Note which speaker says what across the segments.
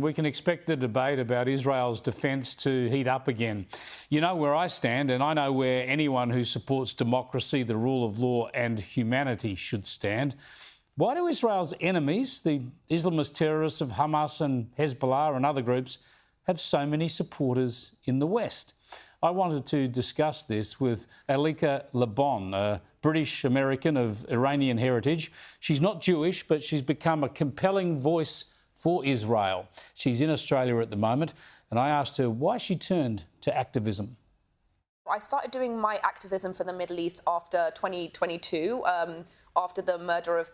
Speaker 1: We can expect the debate about Israel's defence to heat up again. You know where I stand, and I know where anyone who supports democracy, the rule of law and humanity should stand. Why do Israel's enemies, the Islamist terrorists of Hamas and Hezbollah and other groups, have so many supporters in the West? I wanted to discuss this with Elica Le Bon, a British-American of Iranian heritage. She's not Jewish, but she's become a compelling voice for Israel. She's in Australia at the moment, and I asked her why she turned to activism.
Speaker 2: I started doing my activism for the Middle East after 2022, after the murder of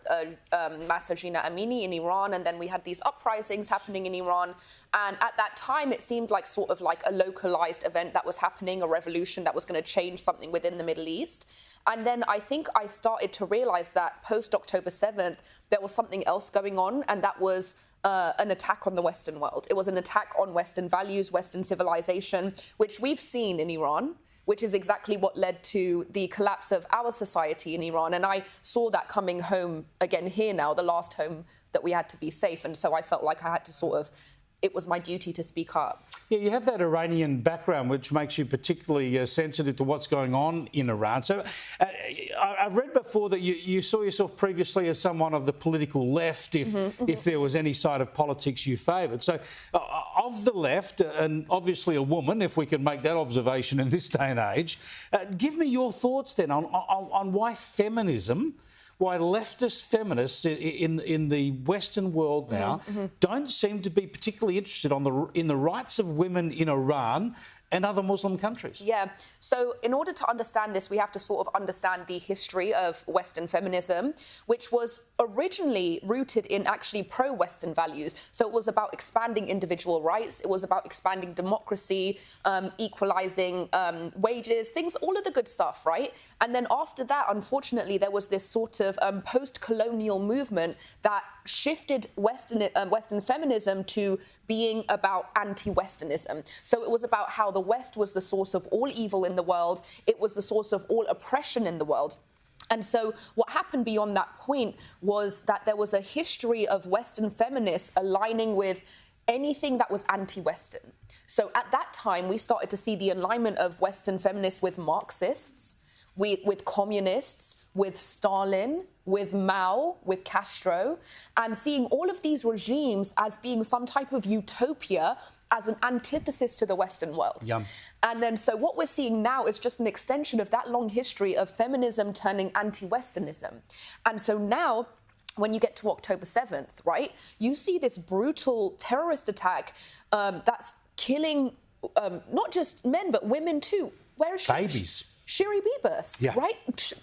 Speaker 2: Mahsa Amini in Iran, and then we had these uprisings happening in Iran. And at that time, it seemed like sort of like a localized event that was happening, a revolution that was going to change something within the Middle East. And then I think I started to realize that post-October 7th, there was something else going on, and that was an attack on the Western world. It was an attack on Western values, Western civilization, which we've seen in Iran, which is exactly what led to the collapse of our society in Iran. And I saw that coming home again here now, the last home that we had to be safe. And so I felt like I had to sort of, it was my duty to speak up.
Speaker 1: Yeah, you have that Iranian background, which makes you particularly sensitive to what's going on in Iran. So I've read before that you saw yourself previously as someone of the political left, if there was any side of politics you favoured. So of the left, and obviously a woman, if we can make that observation in this day and age, give me your thoughts then on why feminism, why leftist feminists in the Western world now don't seem to be particularly interested in the rights of women in Iran and other Muslim countries.
Speaker 2: Yeah. So in order to understand this, we have to sort of understand the history of Western feminism, which was originally rooted in actually pro-Western values. So it was about expanding individual rights. It was about expanding democracy, equalizing wages, things, all of the good stuff, right? And then after that, unfortunately, there was this sort of post-colonial movement that shifted Western feminism to being about anti-Westernism. So it was about how the West was the source of all evil in the world. It was the source of all oppression in the world. And so what happened beyond that point was that there was a history of Western feminists aligning with anything that was anti-Western. So at that time, we started to see the alignment of Western feminists with Marxists, with communists, with Stalin, with Mao, with Castro, and seeing all of these regimes as being some type of utopia, as an antithesis to the Western world.
Speaker 1: Yum.
Speaker 2: And then so what we're seeing now is just an extension of that long history of feminism turning anti-Westernism. And so now, when you get to October 7th, right, you see this brutal terrorist attack that's killing not just men, but women too. Where is
Speaker 1: babies?
Speaker 2: Shiri Bibas, right?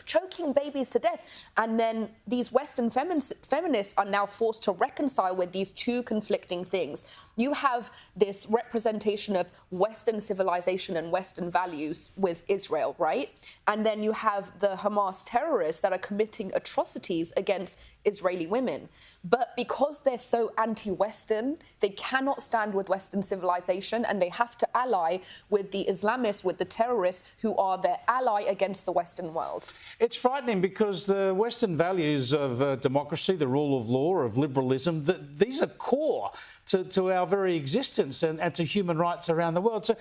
Speaker 2: Choking babies to death. And then these Western feminists are now forced to reconcile with these two conflicting things. You have this representation of Western civilization and Western values with Israel, right? And then you have the Hamas terrorists that are committing atrocities against Israeli women. But because they're so anti-Western, they cannot stand with Western civilization, and they have to ally with the Islamists, with the terrorists who are their ally against the Western world.
Speaker 1: It's frightening because the Western values of democracy, the rule of law, of liberalism, these are core to our very existence and to human rights around the world. So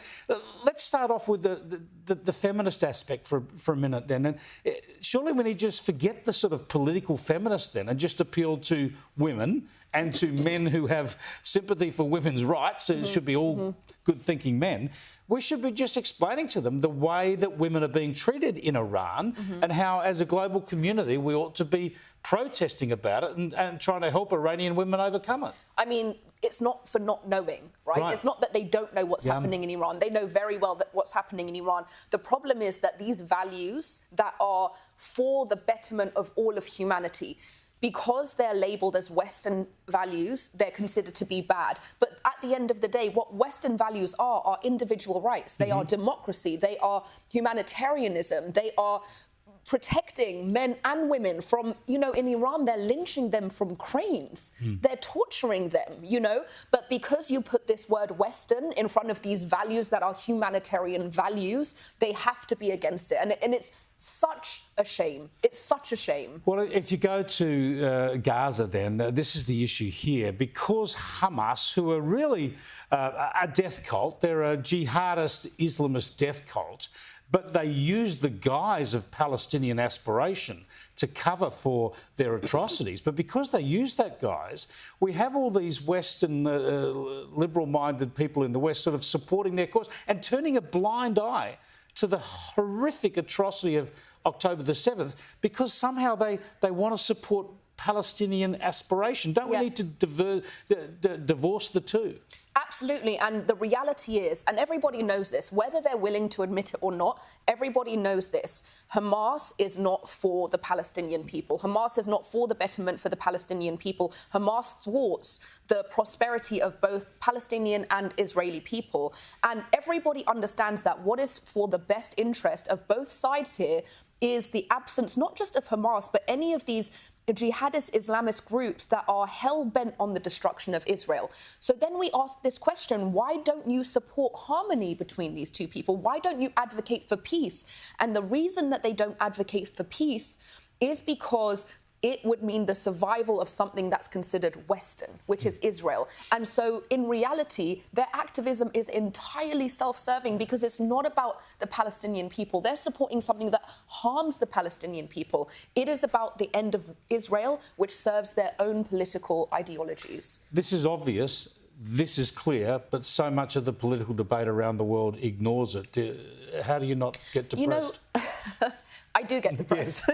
Speaker 1: let's start off with the feminist aspect for a minute then. And surely we need to just forget the sort of political feminist then and just appeal to women and to men who have sympathy for women's rights. It should be all good-thinking men. We should be just explaining to them the way that women are being treated in Iran and how, as a global community, we ought to be protesting about it and trying to help Iranian women overcome it.
Speaker 2: I mean, it's not for not knowing, right? It's not that they don't know what's happening in Iran. They know very well that what's happening in Iran. The problem is that these values that are for the betterment of all of humanity, because they're labelled as Western values, they're considered to be bad. But at the end of the day, what Western values are individual rights. They are democracy. They are humanitarianism. They are protecting men and women from, you know, in Iran, they're lynching them from cranes. They're torturing them, you know. But because you put this word Western in front of these values that are humanitarian values, they have to be against it. And it's such a shame. It's such a shame.
Speaker 1: Well, if you go to Gaza, then this is the issue here. Because Hamas, who are really a death cult, they're a jihadist Islamist death cult, but they use the guise of Palestinian aspiration to cover for their atrocities. But because they use that guise, we have all these Western liberal-minded people in the West sort of supporting their cause and turning a blind eye to the horrific atrocity of October the 7th because somehow they want to support Palestinian aspiration. Don't we need to divorce the two?
Speaker 2: Absolutely, and the reality is, and everybody knows this, whether they're willing to admit it or not, everybody knows this. Hamas is not for the Palestinian people. Hamas is not for the betterment for the Palestinian people. Hamas thwarts the prosperity of both Palestinian and Israeli people. And everybody understands that what is for the best interest of both sides here is the absence not just of Hamas, but any of these jihadist Islamist groups that are hell-bent on the destruction of Israel. So then we ask this question, why don't you support harmony between these two people? Why don't you advocate for peace? And the reason that they don't advocate for peace is because it would mean the survival of something that's considered Western, which is Israel. And so in reality, their activism is entirely self-serving because it's not about the Palestinian people. They're supporting something that harms the Palestinian people. It is about the end of Israel, which serves their own political ideologies.
Speaker 1: This is obvious. This is clear, but so much of the political debate around the world ignores it. How do you not get depressed?
Speaker 2: You know, I do get depressed.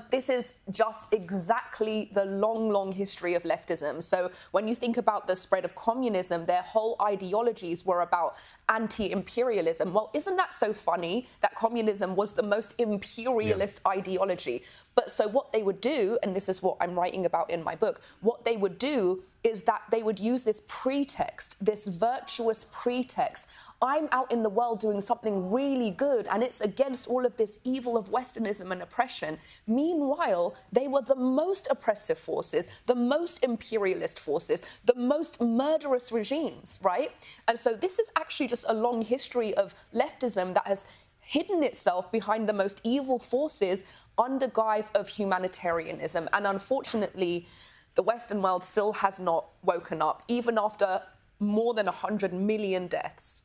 Speaker 2: This is just exactly the long, long history of leftism. So when you think about the spread of communism, their whole ideologies were about anti-imperialism. Well, isn't that so funny that communism was the most imperialist ideology? But so what they would do, and this is what I'm writing about in my book, what they would do is that they would use this pretext, this virtuous pretext. I'm out in the world doing something really good and it's against all of this evil of Westernism and oppression. Meanwhile, they were the most oppressive forces, the most imperialist forces, the most murderous regimes, right? And so this is actually just a long history of leftism that has hidden itself behind the most evil forces under guise of humanitarianism. And unfortunately, the Western world still has not woken up, even after more than 100 million deaths.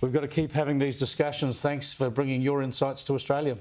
Speaker 1: We've got to keep having these discussions. Thanks for bringing your insights to Australia.